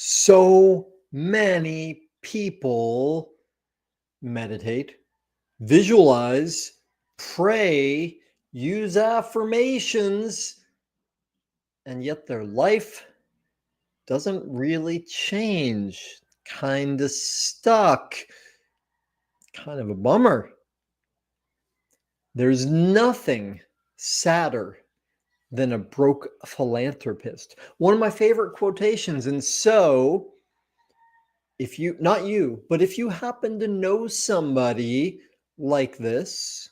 So many people meditate, visualize, pray, use affirmations, and yet their life doesn't really change. Kind of stuck. Kind of a bummer. There's nothing sadder than a broke philanthropist. One of my favorite quotations. And so, if you, not you, but if you happen to know somebody like this,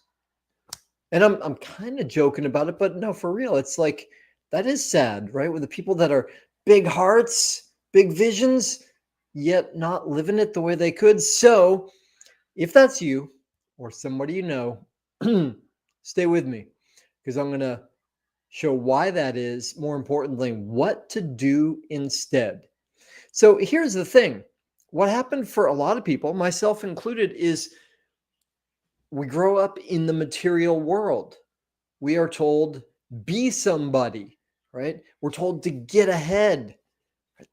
and I'm kind of joking about it, but no, for real, it's like that is sad, right? With the people that are big hearts, big visions, yet not living it the way they could. So, if that's you or somebody you know, stay with me because I'm going to show why that is. More importantly, what to do instead. So here's the thing. What happened for a lot of people, myself included, is we grow up in the material world. We are told, be somebody, right? We're told to get ahead.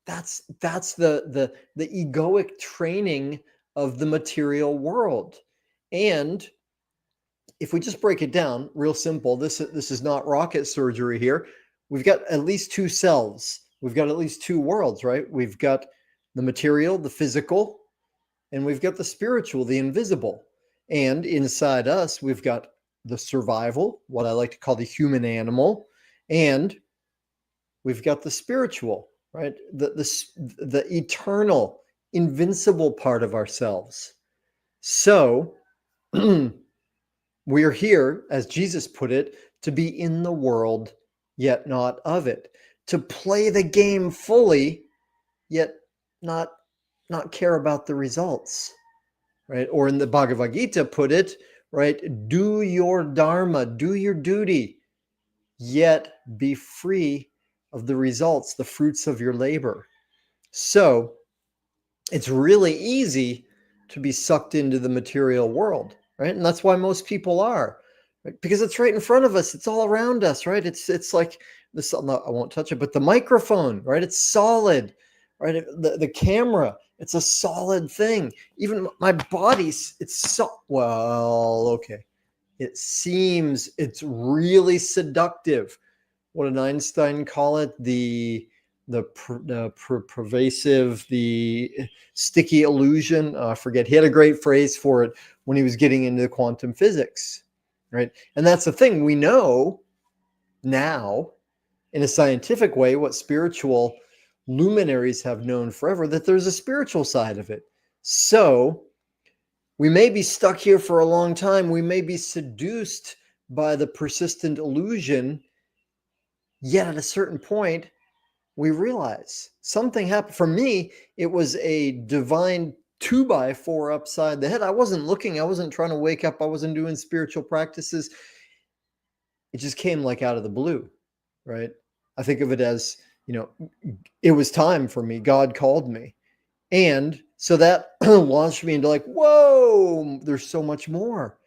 That's the egoic training of the material world. And if we just break it down real simple, this is not rocket surgery here. We've got at least two selves. We've got at least two worlds, right? We've got the material, the physical, and we've got the spiritual, the invisible. And inside us, we've got the survival, what I like to call the human animal, and we've got the spiritual, right? The eternal, invincible part of ourselves. So we are here, as Jesus put it, to be in the world, yet not of it, to play the game fully, yet not care about the results, right? Or in the Bhagavad Gita put it, right? Do your dharma, do your duty, yet be free of the results, the fruits of your labor. So it's really easy to be sucked into the material world, right? And that's why most people are, right? Because it's right in front of us. It's all around us, right? It's like this. I won't touch it, but the microphone, right? It's solid, right? The camera, it's a solid thing. Even my body's, it's so, well, okay. It seems it's really seductive. What did Einstein call it? The pervasive, the sticky illusion. I forget. He had a great phrase for it when he was getting into quantum physics, right? And that's the thing. We know now, in a scientific way, what spiritual luminaries have known forever, that there's a spiritual side of it. So we may be stuck here for a long time. We may be seduced by the persistent illusion. Yet at a certain point, we realize something happened. For me, it was a divine 2x4 upside the head. I wasn't looking. I wasn't trying to wake up. I wasn't doing spiritual practices. It just came like out of the blue, right? I think of it as, it was time for me. God called me. And so that launched me into like, whoa, there's so much more,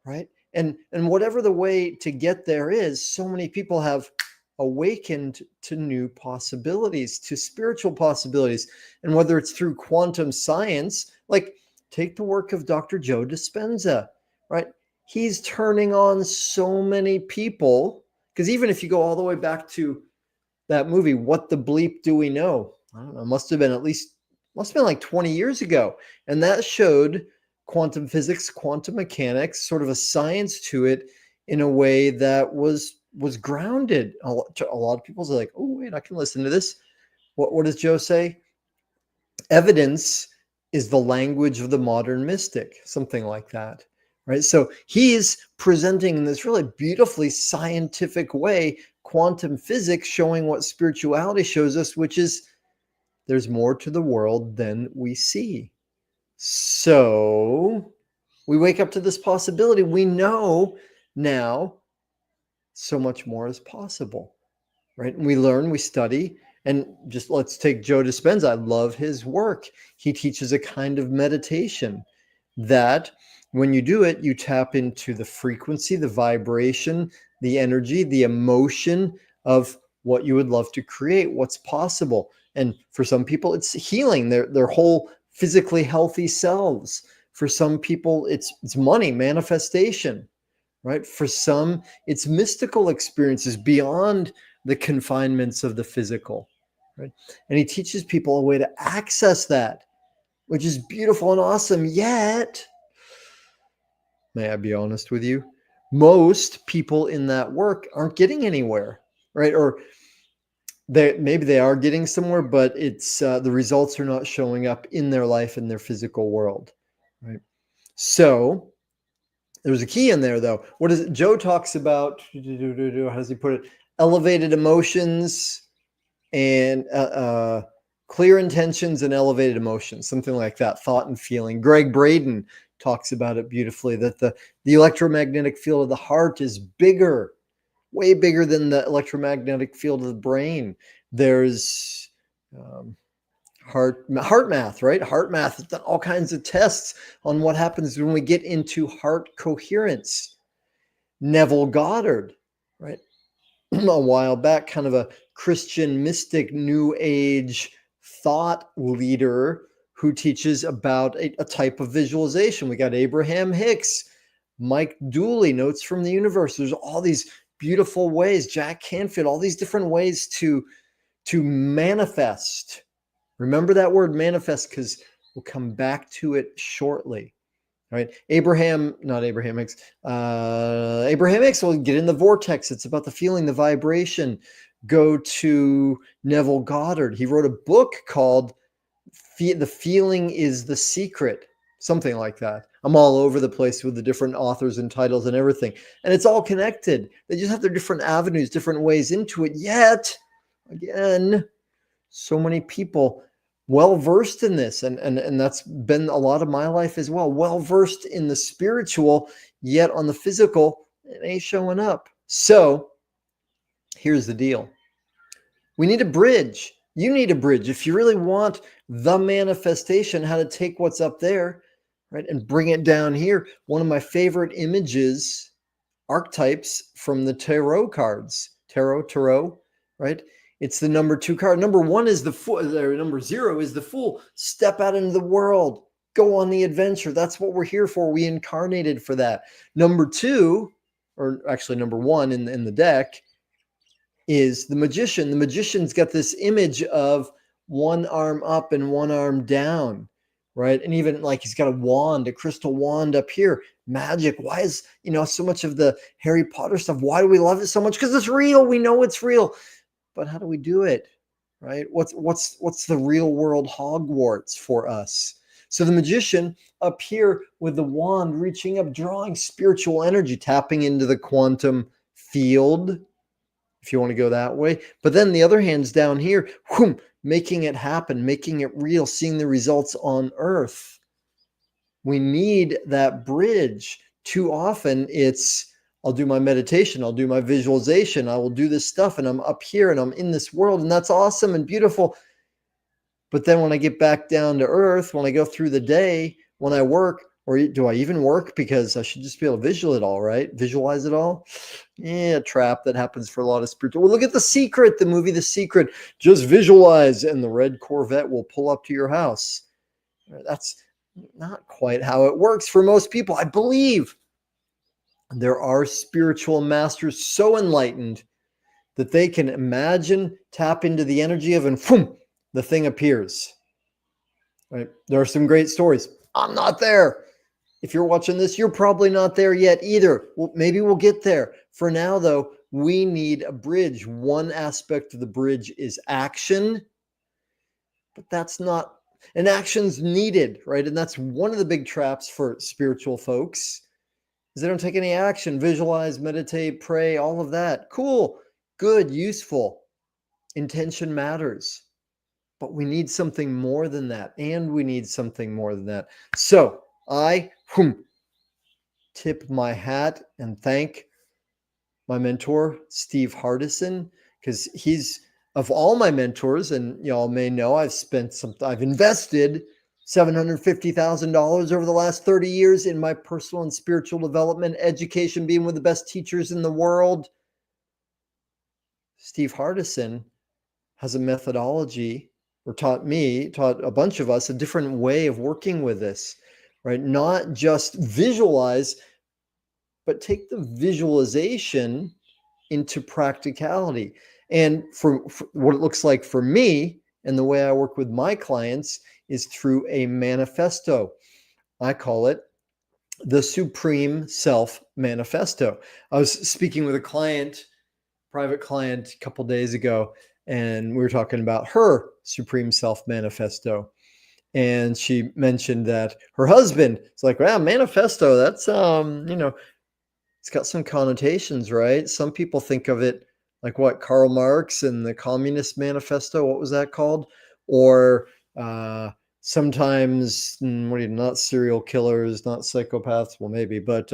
right? And whatever the way to get there is, so many people have awakened to new possibilities, to spiritual possibilities. And whether it's through quantum science, like take the work of Dr. Joe Dispenza, right? He's turning on so many people. Because even if you go all the way back to that movie, What the Bleep Do We Know? I don't know, must have been like 20 years ago. And that showed quantum physics, quantum mechanics, sort of a science to it in a way that was grounded. A lot of people are like, oh, wait, I can listen to this. What does Joe say? Evidence is the language of the modern mystic, something like that, right? So he's presenting in this really beautifully scientific way quantum physics, showing what spirituality shows us, which is there's more to the world than we see. So we wake up to this possibility. We know now so much more is possible, right? And we learn, we study, and just let's take Joe Dispenza. I love his work. He teaches a kind of meditation that when you do it, you tap into the frequency, the vibration, the energy, the emotion of what you would love to create, what's possible. And for some people, it's healing their whole physically healthy selves. For some people, it's money, manifestation, right? For some, it's mystical experiences beyond the confinements of the physical, right? And he teaches people a way to access that, which is beautiful and awesome. Yet, may I be honest with you, most people in that work aren't getting anywhere, right? Or maybe they are getting somewhere, but it's the results are not showing up in their life, in their physical world, right? So there's a key in there, though. What is it? Joe talks about, how does he put it? Elevated emotions and clear intentions and elevated emotions, something like that, thought and feeling. Greg Braden talks about it beautifully, that the electromagnetic field of the heart is bigger, way bigger than the electromagnetic field of the brain. There's heart math, right? Heart math has done all kinds of tests on what happens when we get into heart coherence. Neville Goddard, right? A while back, kind of a Christian mystic, new age thought leader who teaches about a type of visualization. We got Abraham Hicks, Mike Dooley, Notes from the Universe. There's all these beautiful ways, Jack Canfield, all these different ways to manifest. Remember that word manifest, because we'll come back to it shortly. Right? Abraham Hicks will get in the vortex. It's about the feeling, the vibration. Go to Neville Goddard. He wrote a book called The Feeling is the Secret, something like that. I'm all over the place with the different authors and titles and everything. And it's all connected. They just have their different avenues, different ways into it. Yet, again, so many people well-versed in this, and that's been a lot of my life as well, well-versed in the spiritual, yet on the physical, it ain't showing up. So here's the deal. We need a bridge. You need a bridge. If you really want the manifestation, how to take what's up there, right, and bring it down here. One of my favorite images, archetypes from the tarot cards, tarot, right? It's the number 2 card. Number 1 is the fool. Number 0 is the fool. Step out into the world. Go on the adventure. That's what we're here for. We incarnated for that. Number 2, or actually number 1 in the deck, is the magician. The magician's got this image of one arm up and one arm down, right? And even like he's got a wand, a crystal wand up here. Magic. Why is, so much of the Harry Potter stuff, why do we love it so much? Because it's real. We know it's real. But how do we do it, right? What's the real world Hogwarts for us? So the magician up here with the wand reaching up, drawing spiritual energy, tapping into the quantum field, if you want to go that way. But then the other hand's down here, making it happen, making it real, seeing the results on Earth. We need that bridge. Too often it's, I'll do my meditation, I'll do my visualization, I will do this stuff, and I'm up here and I'm in this world, and that's awesome and beautiful. But then when I get back down to earth, when I go through the day, when I work, or do I even work? Because I should just be able to visualize it all. Yeah, trap that happens for a lot of spiritual. Well, look at The Secret, the movie The Secret. Just visualize and the red Corvette will pull up to your house. That's not quite how it works for most people, I believe. There are spiritual masters so enlightened that they can imagine, tap into the energy of, and the thing appears. Right? There are some great stories. I'm not there. If you're watching this, you're probably not there yet either. Well, maybe we'll get there. For now, though, we need a bridge. One aspect of the bridge is action, but that's not, and action's needed, right? And that's one of the big traps for spiritual folks. They don't take any action, visualize, meditate, pray, all of that. Cool, good, useful. Intention matters. But we need something more than that. And we need something more than that. So I tip my hat and thank my mentor, Steve Hardison, because he's, of all my mentors, and y'all may know, I've invested $750,000 over the last 30 years in my personal and spiritual development, education, being one of the best teachers in the world. Steve Hardison has a methodology, or taught a bunch of us a different way of working with this, right? Not just visualize, but take the visualization into practicality. And for what it looks like for me and the way I work with my clients is through a manifesto. I call it the Supreme Self Manifesto. I was speaking with a private client, a couple days ago, and we were talking about her Supreme Self Manifesto. And she mentioned that her husband is like, "Wow, manifesto, that's it's got some connotations, right?" Some people think of it like what Karl Marx and the Communist Manifesto, what was that called? Or sometimes, not serial killers, not psychopaths, well, maybe, but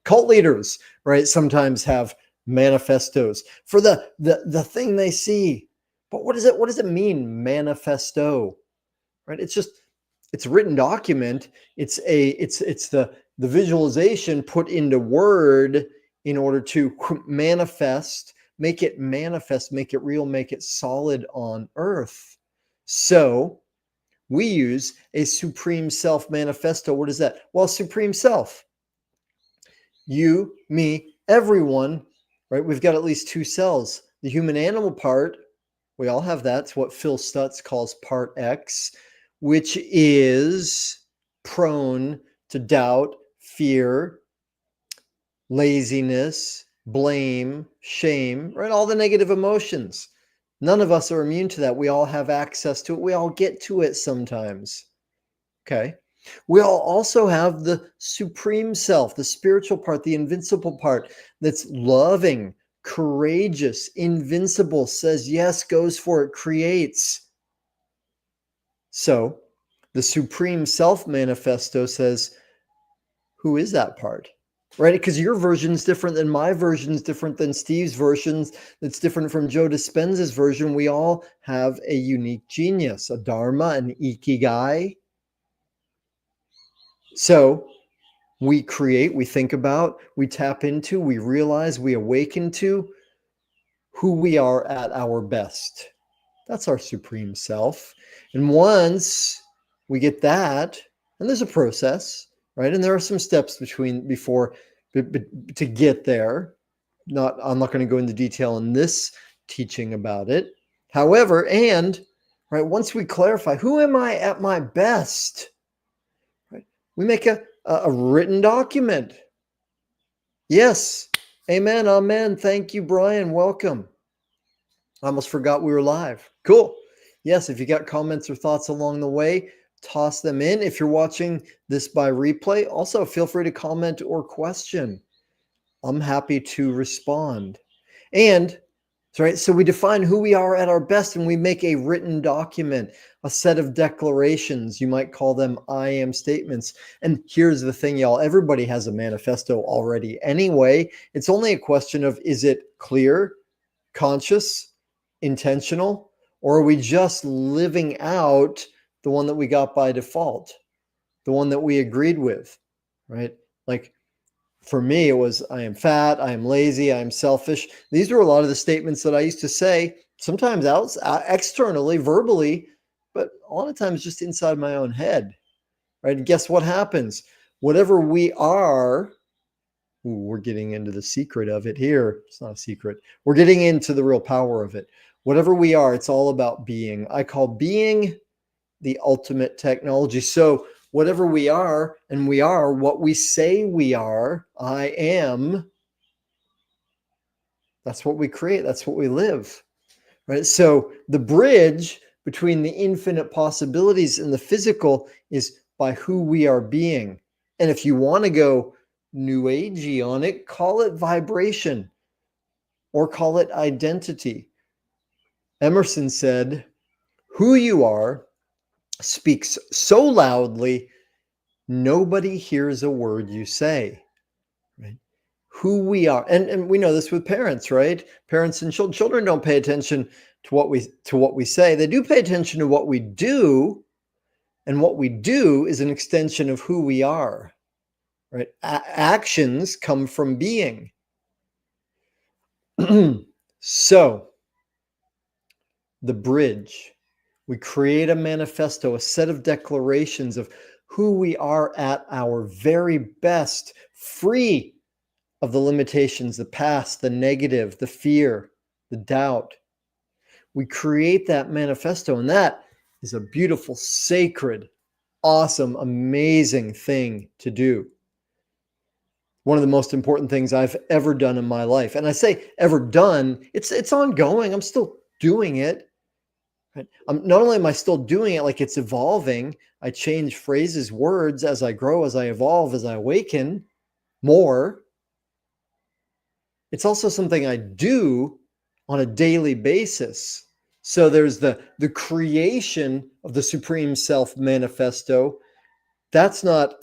cult leaders, right? Sometimes have manifestos for the thing they see. But what does it mean, manifesto? Right? It's a written document. It's the visualization put into word in order to manifest, make it real, make it solid on earth. So we use a Supreme Self Manifesto. What is that? Well, Supreme Self. You, me, everyone, right? We've got at least two cells. The human animal part, we all have that. It's what Phil Stutz calls part X, which is prone to doubt, fear, laziness, blame, shame, right? All the negative emotions. None of us are immune to that. We all have access to it. We all get to it sometimes. Okay. We all also have the supreme self, the spiritual part, the invincible part that's loving, courageous, invincible, says yes, goes for it, creates. So the Supreme Self Manifesto says, who is that part? Right? Because your version is different than my version is different than Steve's versions. That's different from Joe Dispenza's version. We all have a unique genius, a dharma, an ikigai. So we create, we think about, we tap into, we realize, we awaken to who we are at our best. That's our supreme self. And once we get that, and there's a process, right? And there are some steps before to get there. I'm not going to go into detail in this teaching about it. However, right, once we clarify, who am I at my best? Right? We make a written document. Yes. Amen. Amen. Thank you, Brian. Welcome. I almost forgot we were live. Cool. Yes, if you got comments or thoughts along the way, toss them in. If you're watching this by replay, also feel free to comment or question. I'm happy to respond. And right, so we define who we are at our best and we make a written document, a set of declarations. You might call them I am statements. And here's the thing, y'all. Everybody has a manifesto already anyway. It's only a question of, is it clear, conscious, intentional, or are we just living out the one that we got by default, the one that we agreed with, right? Like for me, it was, I am fat, I am lazy, I am selfish. These were a lot of the statements that I used to say, sometimes externally, verbally, but a lot of times just inside my own head, right? And guess what happens? Whatever we are, we're getting into the secret of it here. It's not a secret. We're getting into the real power of it. Whatever we are, it's all about being. I call being the ultimate technology. So whatever we are, and we are what we say we are, I am, that's what we create. That's what we live, right? So the bridge between the infinite possibilities and the physical is by who we are being. And if you want to go new agey on it, call it vibration or call it identity. Emerson said, who you are speaks so loudly, nobody hears a word you say. Right? Who we are. And we know this with parents, right? Parents and children don't pay attention to what we say. They do pay attention to what we do. And what we do is an extension of who we are. Right? Actions come from being. So the bridge. We create a manifesto, a set of declarations of who we are at our very best, free of the limitations, the past, the negative, the fear, the doubt. We create that manifesto, and that is a beautiful, sacred, awesome, amazing thing to do. One of the most important things I've ever done in my life. And I say ever done, it's ongoing. I'm still doing it. Right? Not only am I still doing it, like it's evolving, I change phrases, words as I grow, as I evolve, as I awaken more. It's also something I do on a daily basis. So there's the creation of the Supreme Self Manifesto. That's not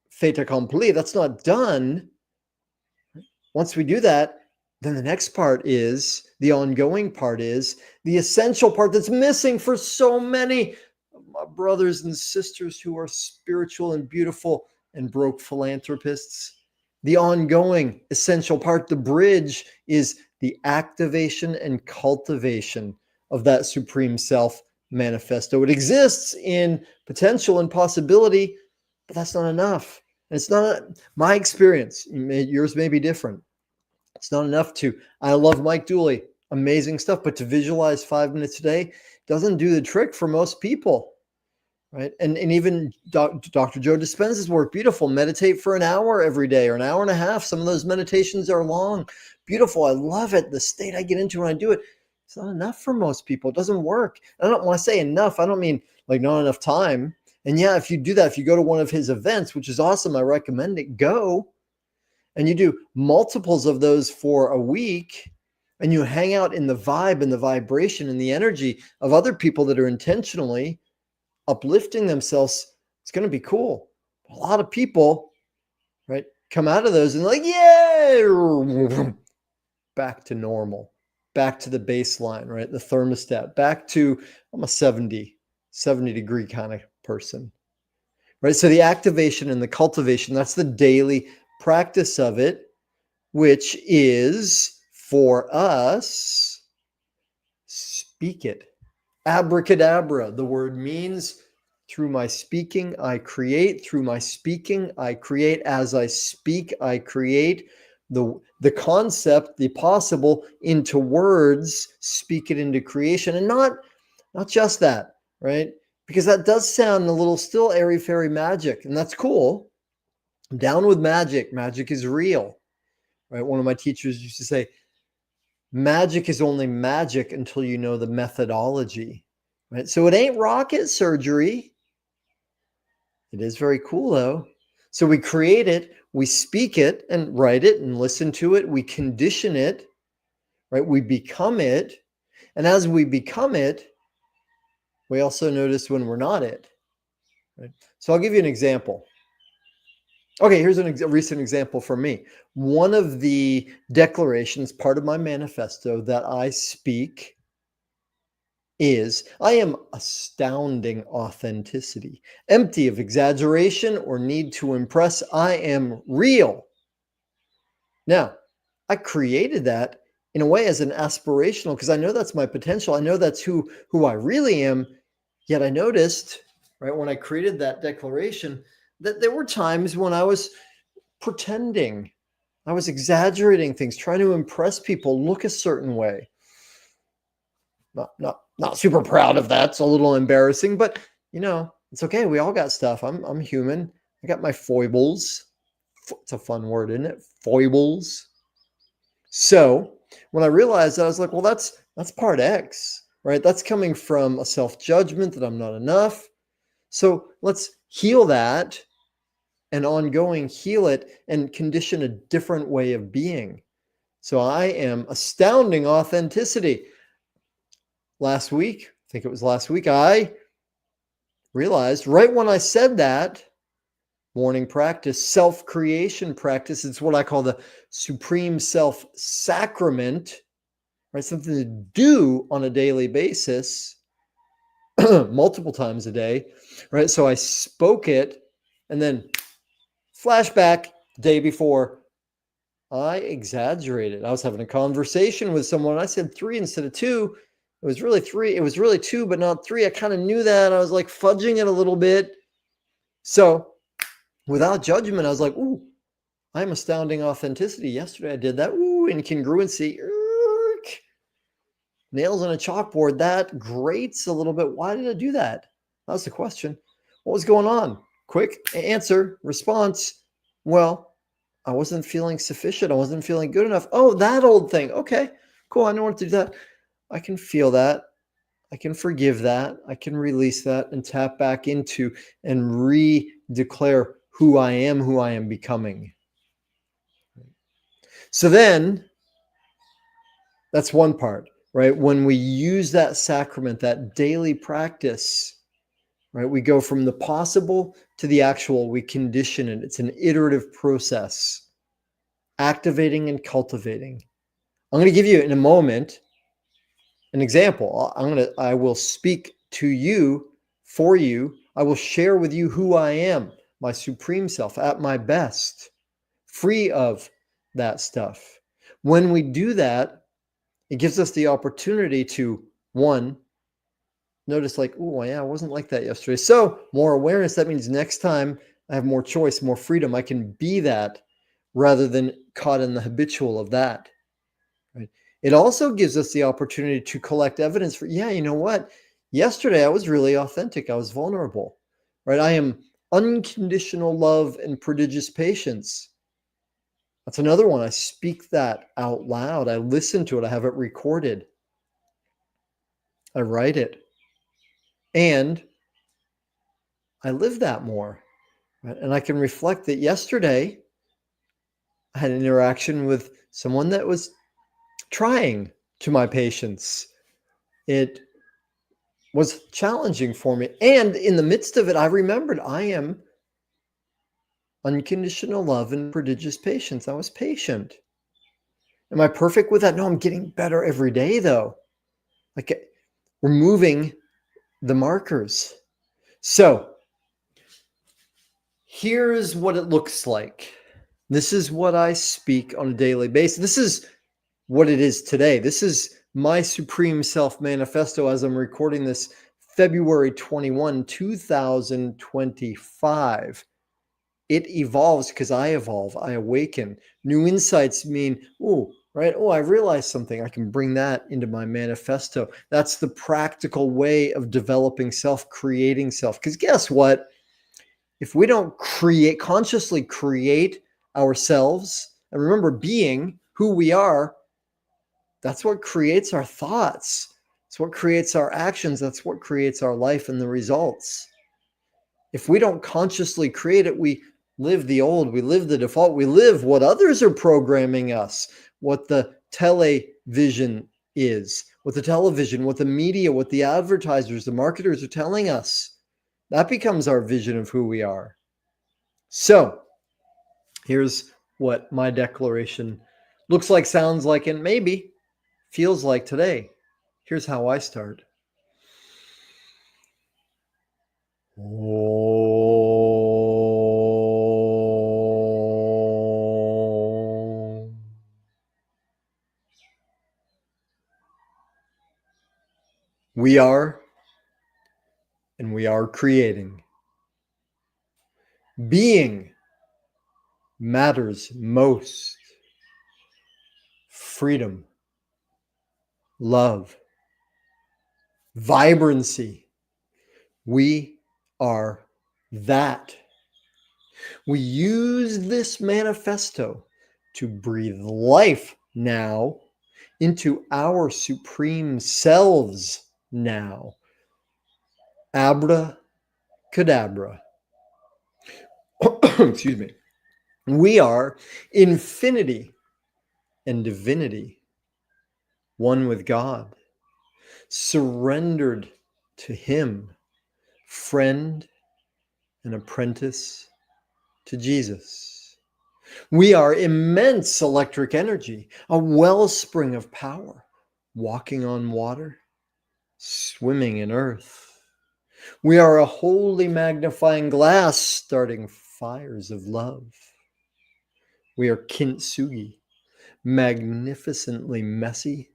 fait accompli. That's not done. Once we do that, then the next part is the ongoing part, is the essential part that's missing for so many of my brothers and sisters who are spiritual and beautiful and broke philanthropists. The ongoing essential part, the bridge, is the activation and cultivation of that Supreme Self Manifesto. It exists in potential and possibility, but that's not enough. And it's not my experience. Yours may be different. It's not enough I love Mike Dooley, amazing stuff, but to visualize 5 minutes a day doesn't do the trick for most people, right? And even Dr. Joe Dispenza's work, beautiful. Meditate for an hour every day or an hour and a half. Some of those meditations are long, beautiful. I love it. The state I get into when I do it, it's not enough for most people. It doesn't work. When I say enough, I don't mean like not enough time. And yeah, if you do that, if you go to one of his events, which is awesome, I recommend it, go. And you do multiples of those for a week, and you hang out in the vibe and the vibration and the energy of other people that are intentionally uplifting themselves, it's going to be cool. A lot of people, right, come out of those and like, yay, back to normal, back to the baseline, right? The thermostat, back to, I'm a 70 degree kind of person, right? So the activation and the cultivation, that's the daily practice of it, which is for us, speak it. Abracadabra, the word means through my speaking, I create. Through my speaking, I create. As I speak, I create. The concept, the possible, into words, speak it into creation. And not just that, right? Because that does sound a little still airy-fairy magic, and that's cool. Down with magic. Magic is real, right? One of my teachers used to say, magic is only magic until you know the methodology, right? So it ain't rocket surgery. It is very cool though. So we create it, we speak it and write it and listen to it. We condition it, right? We become it. And as we become it, we also notice when we're not it, right? So I'll give you an example. Okay, here's a recent example for me. One of the declarations, part of my manifesto that I speak is, I am astounding authenticity, empty of exaggeration or need to impress. I am real. Now, I created that in a way as an aspirational, because I know that's my potential. I know that's who I really am. Yet I noticed, right, when I created that declaration, that there were times when I was pretending. I was exaggerating things, trying to impress people, look a certain way. Not super proud of that. It's a little embarrassing, but it's okay. We all got stuff. I'm human. I got my foibles. It's a fun word, isn't it? Foibles. So when I realized that, I was like, well, that's part X, right? That's coming from a self-judgment that I'm not enough. So let's heal that and ongoing heal it and condition a different way of being. So I am astounding authenticity. Last week, I think it was last week, I realized right when I said that, morning practice, self-creation practice, it's what I call the supreme self sacrament, right? Something to do on a daily basis, multiple times a day, right? So I spoke it, and then flashback, the day before, I exaggerated. I was having a conversation with someone. I said 3 instead of 2. It was really 3. It was really 2, but not 3. I kind of knew that. I was like fudging it a little bit. So without judgment, I was like, ooh, I'm astounding authenticity. Yesterday I did that. Ooh, incongruency. Nails on a chalkboard. That grates a little bit. Why did I do that? That was the question. What was going on? Quick answer, response. Well, I wasn't feeling sufficient. I wasn't feeling good enough. Oh, that old thing. Okay, cool. I know what to do that. I can feel that. I can forgive that. I can release that and tap back into and re-declare who I am becoming. So then that's one part, right? When we use that sacrament, that daily practice, right? We go from the possible to the actual. We condition it. It's an iterative process, activating and cultivating. I'm going to give you in a moment an example. I will speak to you, for you. I will share with you who I am, my supreme self at my best, free of that stuff. When we do that, it gives us the opportunity to, one, notice like, oh, yeah, I wasn't like that yesterday. So more awareness, that means next time I have more choice, more freedom. I can be that rather than caught in the habitual of that. Right? It also gives us the opportunity to collect evidence for, yeah, you know what? Yesterday I was really authentic. I was vulnerable, right? I am unconditional love and prodigious patience. That's another one. I speak that out loud. I listen to it. I have it recorded. I write it. And I live that more. Right? And I can reflect that yesterday I had an interaction with someone that was trying to my patience. It was challenging for me. And in the midst of it, I remembered I am unconditional love and prodigious patience. I was patient. Am I perfect with that? No, I'm getting better every day, though. Like removing the markers. So here's what it looks like. This is what I speak on a daily basis. This is what it is today. This is my Supreme Self Manifesto as I'm recording this February 21, 2025. It evolves because I evolve, I awaken. New insights mean, oh, right? Oh, I realized something. I can bring that into my manifesto. That's the practical way of developing self, creating self. Because guess what? If we don't consciously create ourselves, and remember, being who we are, that's what creates our thoughts. It's what creates our actions. That's what creates our life and the results. If we don't consciously create it, we live the old, we live the default, we live what others are programming us, what the television is, what the television, what the media, what the advertisers, the marketers are telling us. That becomes our vision of who we are. So here's what my declaration looks like, sounds like, and maybe feels like today. Here's how I start. We are, and we are creating. Being matters most. Freedom, love, vibrancy. We are that. We use this manifesto to breathe life now into our supreme selves now. Abracadabra. Excuse me. We are infinity and divinity, one with God, surrendered to Him, friend and apprentice to Jesus. We are immense electric energy, a wellspring of power, walking on water, swimming in earth. We are a holy magnifying glass, starting fires of love. We are kintsugi, magnificently messy,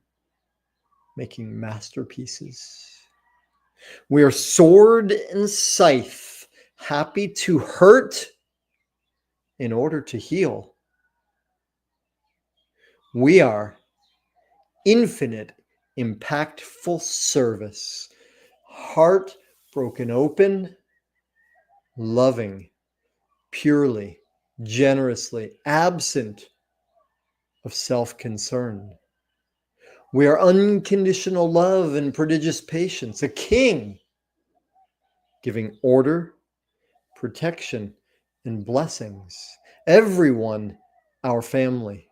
making masterpieces. We are sword and scythe, happy to hurt in order to heal. We are infinite, impactful service, heart broken open, loving, purely, generously, absent of self-concern. We are unconditional love and prodigious patience, a king giving order, protection, and blessings. Everyone, our family,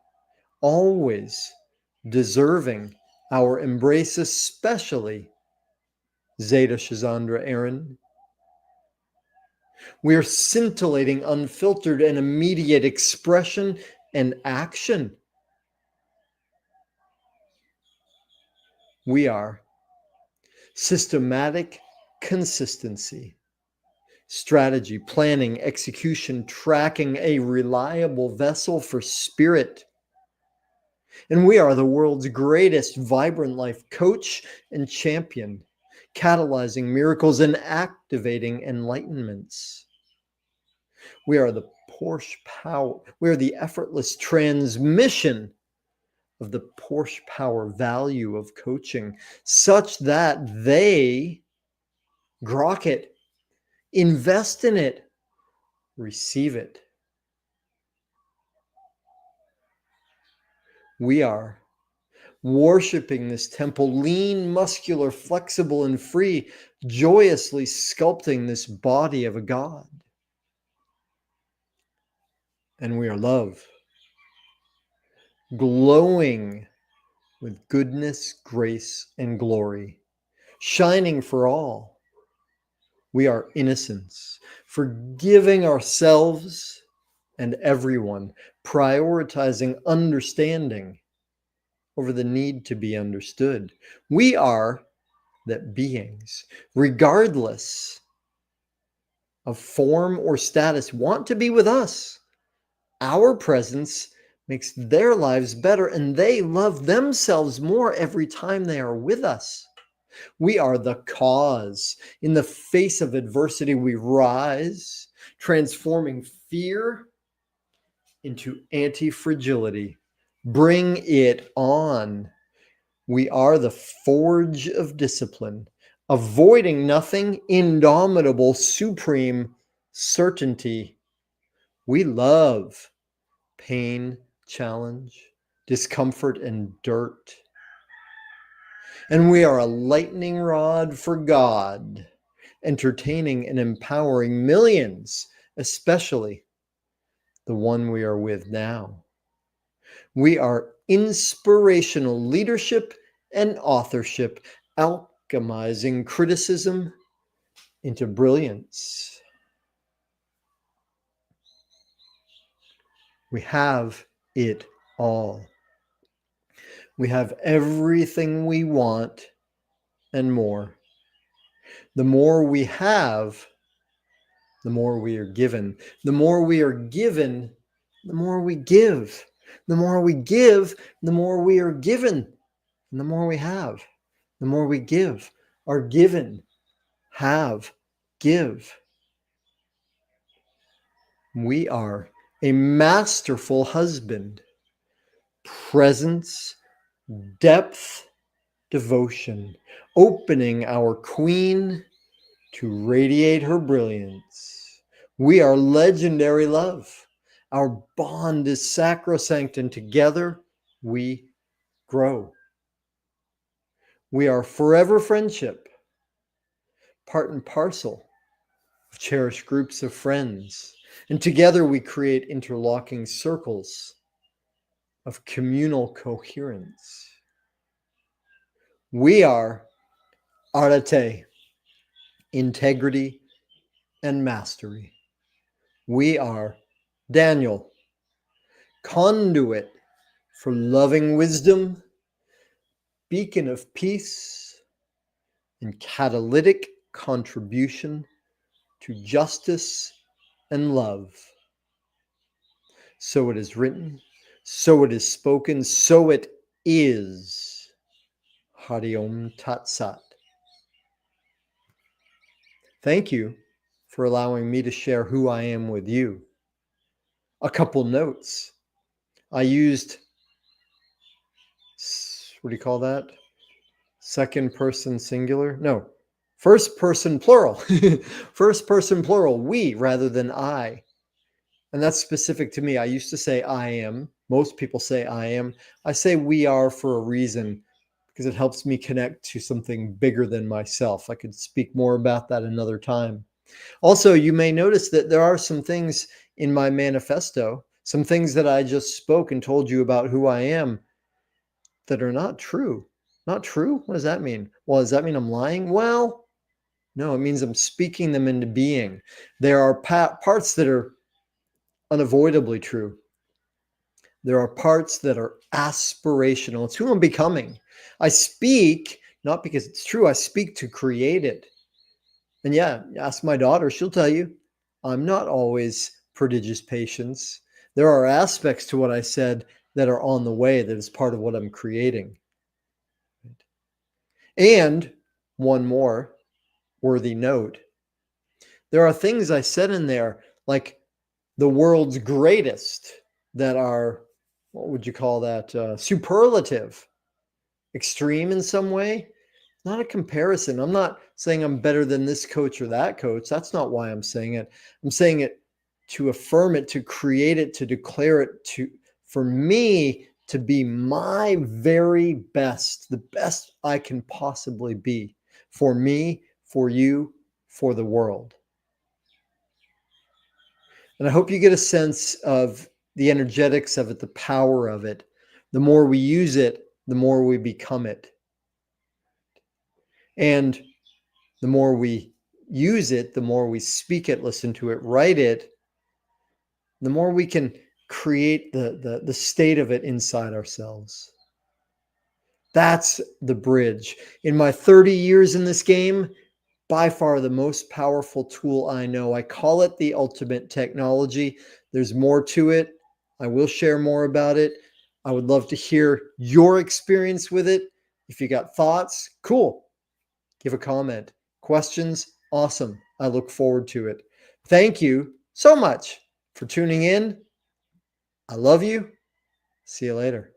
always deserving our embrace, especially Zeta Shazandra Aaron. We are scintillating, unfiltered, and immediate expression and action. We are systematic consistency, strategy, planning, execution, tracking, a reliable vessel for spirit. And we are the world's greatest vibrant life coach and champion, catalyzing miracles and activating enlightenments. We are the Porsche power. We are the effortless transmission of the Porsche power value of coaching, such that they grok it, invest in it, receive it. We are worshiping this temple, lean, muscular, flexible, and free, joyously sculpting this body of a God. And we are love, glowing with goodness, grace, and glory, shining for all. We are innocence, forgiving ourselves and everyone, prioritizing understanding over the need to be understood. We are that beings, regardless of form or status, want to be with us. Our presence makes their lives better, and they love themselves more every time they are with us. We are the cause. In the face of adversity, we rise, transforming fear into anti-fragility. Bring it on. We are the forge of discipline, avoiding nothing, indomitable, supreme certainty. We love pain, challenge, discomfort, and dirt. And we are a lightning rod for God, entertaining and empowering millions, especially the one we are with now. We are inspirational leadership and authorship, alchemizing criticism into brilliance. We have it all. We have everything we want and more. The more we have, the more we are given. The more we are given, the more we give. The more we give, the more we are given. And the more we have, the more we give, are given, have, give. We are a masterful husband, presence, depth, devotion, opening our queen to radiate her brilliance. We are legendary love. Our bond is sacrosanct, and together we grow. We are forever friendship, part and parcel of cherished groups of friends. And together we create interlocking circles of communal coherence. We are arete, integrity, and mastery. We are Daniel, conduit for loving wisdom, beacon of peace, and catalytic contribution to justice and love. So it is written, so it is spoken, so it is. Hari Om Tat Sat. Thank you for allowing me to share who I am with you. A couple notes. I used, what do you call that? Second person singular? No, first person plural. First person plural, we rather than I. And that's specific to me. I used to say I am. Most people say I am. I say we are for a reason because it helps me connect to something bigger than myself. I could speak more about that another time. Also, you may notice that there are some things in my manifesto, some things that I just spoke and told you about who I am that are not true. Not true? What does that mean? Well, does that mean I'm lying? Well, no, it means I'm speaking them into being. There are parts that are unavoidably true. There are parts that are aspirational. It's who I'm becoming. I speak not because it's true, I speak to create it. And yeah, ask my daughter, she'll tell you I'm not always prodigious patience. There are aspects to what I said that are on the way that is part of what I'm creating. And one more worthy note, there are things I said in there like the world's greatest that are, what would you call that? Superlative, extreme in some way. Not a comparison. I'm not saying I'm better than this coach or that coach. That's not why I'm saying it. I'm saying it to affirm it, to create it, to declare it, to for me to be my very best, the best I can possibly be for me, for you, for the world. And I hope you get a sense of the energetics of it, the power of it. The more we use it, the more we become it. And the more we use it, the more we speak it, listen to it, write it, the more we can create the state of it inside ourselves. That's the bridge. In my 30 years in this game, by far the most powerful tool I know. I call it the ultimate technology. There's more to it. I will share more about it. I would love to hear your experience with it. If you got thoughts, cool. Give a comment. Questions, awesome. I look forward to it. Thank you so much for tuning in. I love you. See you later.